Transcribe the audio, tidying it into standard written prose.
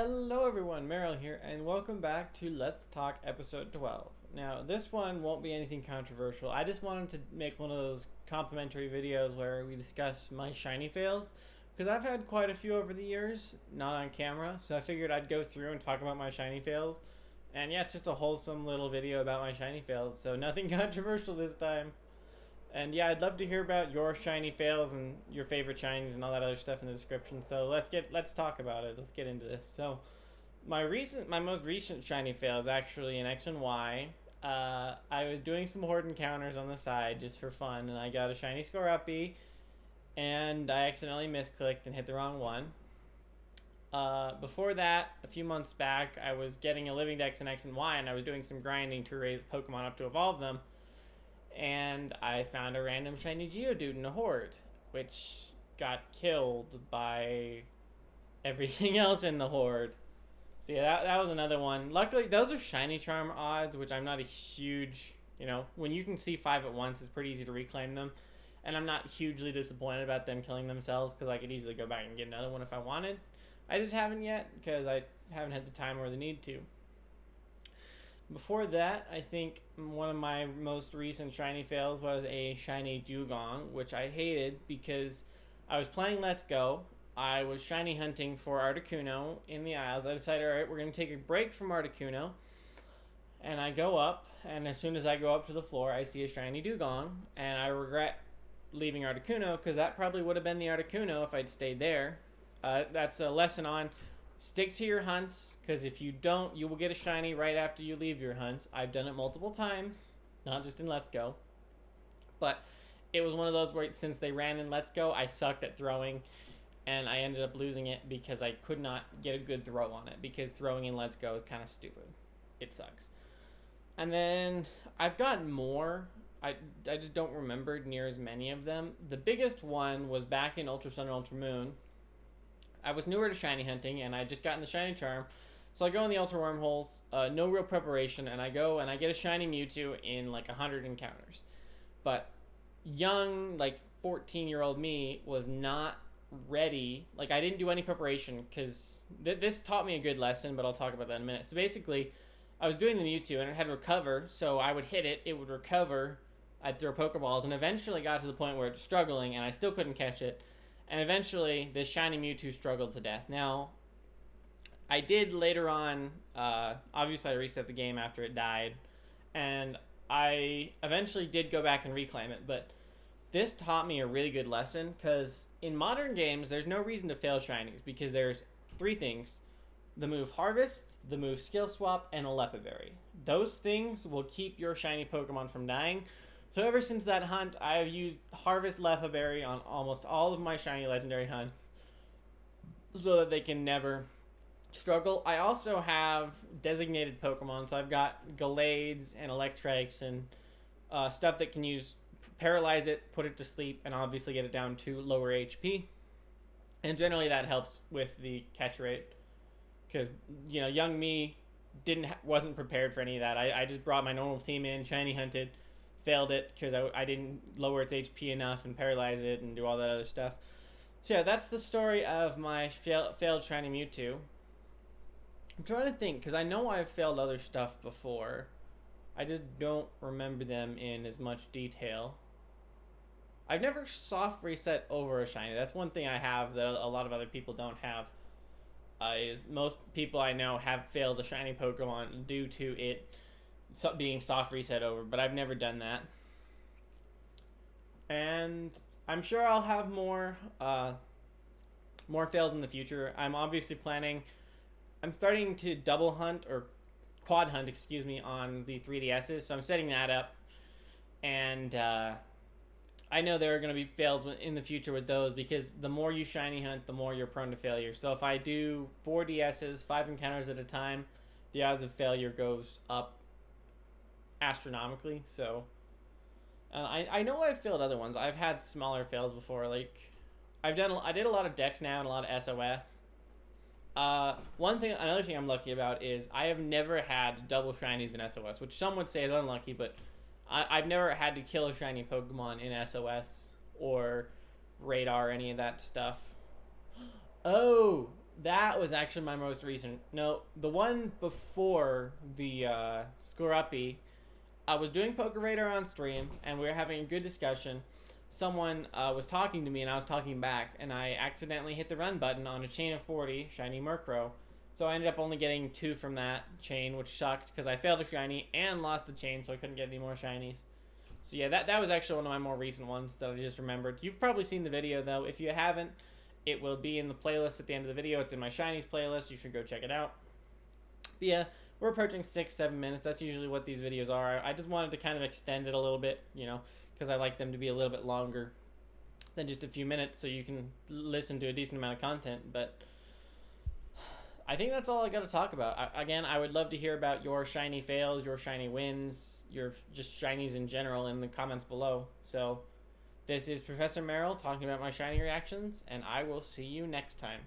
Hello everyone, Marill here, and welcome back to Let's Talk episode 12. Now, this one won't be anything controversial. I just wanted to make one of those complimentary videos where we discuss my shiny fails, because I've had quite a few over the years, not on camera, so I figured I'd go through and talk about my shiny fails. And yeah, it's just a wholesome little video about my shiny fails, so nothing controversial this time. And yeah, I'd love to hear about your shiny fails and your favorite shinies and all that other stuff in the description. So let's talk about it. Let's get into this. So my most recent shiny fail is actually in X and Y. I was doing some horde encounters on the side just for fun, and I got a shiny score uppy, and I accidentally misclicked and hit the wrong one. Before that, a few months back, I was getting a living dex in X and Y, and I was doing some grinding to raise Pokemon up to evolve them. And I found a random shiny Geodude in a horde, which got killed by everything else in the horde. So yeah, that was another one. Luckily, those are shiny charm odds, which I'm not a huge, when you can see 5 at once, it's pretty easy to reclaim them. And I'm not hugely disappointed about them killing themselves, because I could easily go back and get another one if I wanted. I just haven't yet, because I haven't had the time or the need to. Before that, I think one of my most recent shiny fails was a shiny Dugong, which I hated because I was playing Let's Go. I was shiny hunting for Articuno in the Isles. I decided, alright, we're going to take a break from Articuno. And I go up, and as soon as I go up to the floor, I see a shiny Dugong. And I regret leaving Articuno because that probably would have been the Articuno if I'd stayed there. That's a lesson on stick to your hunts, because if you don't, you will get a shiny right after you leave your hunts. I've done it multiple times, not just in Let's Go. But it was one of those where since they ran in Let's Go, I sucked at throwing, and I ended up losing it because I could not get a good throw on it, because throwing in Let's Go is kind of stupid. It sucks. And then I've gotten more. I just don't remember near as many of them. The biggest one was back in Ultra Sun and Ultra Moon. I was newer to shiny hunting, and I just gotten the shiny charm. So I go in the Ultra Wormholes, no real preparation, and I go and I get a shiny Mewtwo in like 100 encounters. But young, like 14-year-old me was not ready. Like, I didn't do any preparation because this taught me a good lesson, but I'll talk about that in a minute. So basically, I was doing the Mewtwo, and it had recover, so I would hit it, it would recover, I'd throw Pokeballs, and eventually got to the point where it was struggling, and I still couldn't catch it. And eventually, this shiny Mewtwo struggled to death. Now, I did later on, obviously I reset the game after it died, and I eventually did go back and reclaim it, but this taught me a really good lesson, because in modern games, there's no reason to fail shinies, because there's 3 things: the move Harvest, the move Skill Swap, and a Lepaberry. Those things will keep your shiny Pokemon from dying. So ever since that hunt, I have used Harvest Lepaberry on almost all of my shiny legendary hunts so that they can never struggle. I also have designated Pokemon, so I've got Gallades and Electrikes and stuff that can use paralyze it, put it to sleep, and obviously get it down to lower HP. And generally that helps with the catch rate, because young me wasn't prepared for any of that. I just brought my normal team in, shiny hunted, failed it because I didn't lower its HP enough and paralyze it and do all that other stuff. So yeah, that's the story of my failed shiny Mewtwo. I'm trying to think, because I know I've failed other stuff before. I just don't remember them in as much detail. I've never soft reset over a shiny. That's one thing I have that a lot of other people don't have. Is most people I know have failed a shiny Pokemon due to it being soft reset over, but I've never done that. And I'm sure I'll have more fails in the future. I'm obviously I'm starting to double hunt, or quad hunt, excuse me, on the 3DSs, so I'm setting that up. And I know there are going to be fails in the future with those, because the more you shiny hunt, the more you're prone to failure. So if I do 4 DSs, 5 encounters at a time, the odds of failure goes up astronomically. So I know I've failed other ones. I've had smaller fails before. Like I did a lot of Dex now and a lot of SOS. Another thing I'm lucky about is I have never had double shinies in SOS, which some would say is unlucky, but I've never had to kill a shiny Pokemon in SOS or Radar or any of that stuff. Oh, That was actually my most recent. No, the one before the Score-Uppy, I was doing Poker Radar on stream, and we were having a good discussion. Someone was talking to me, and I was talking back, and I accidentally hit the run button on a chain of 40 shiny Murkrow. So I ended up only getting 2 from that chain, which sucked because I failed a shiny and lost the chain, so I couldn't get any more shinies. So yeah, that was actually one of my more recent ones that I just remembered. You've probably seen the video, though. If you haven't, it will be in the playlist at the end of the video. It's in my shinies playlist. You should go check it out. But yeah, we're approaching 6-7 minutes. That's usually what these videos are. I just wanted to kind of extend it a little bit, you know, because I like them to be a little bit longer than just a few minutes, so you can listen to a decent amount of content. But I think that's all I got to talk about. Again, I would love to hear about your shiny fails, your shiny wins, your just shinies in general in the comments below. So this is Professor Marill talking about my shiny reactions, and I will see you next time.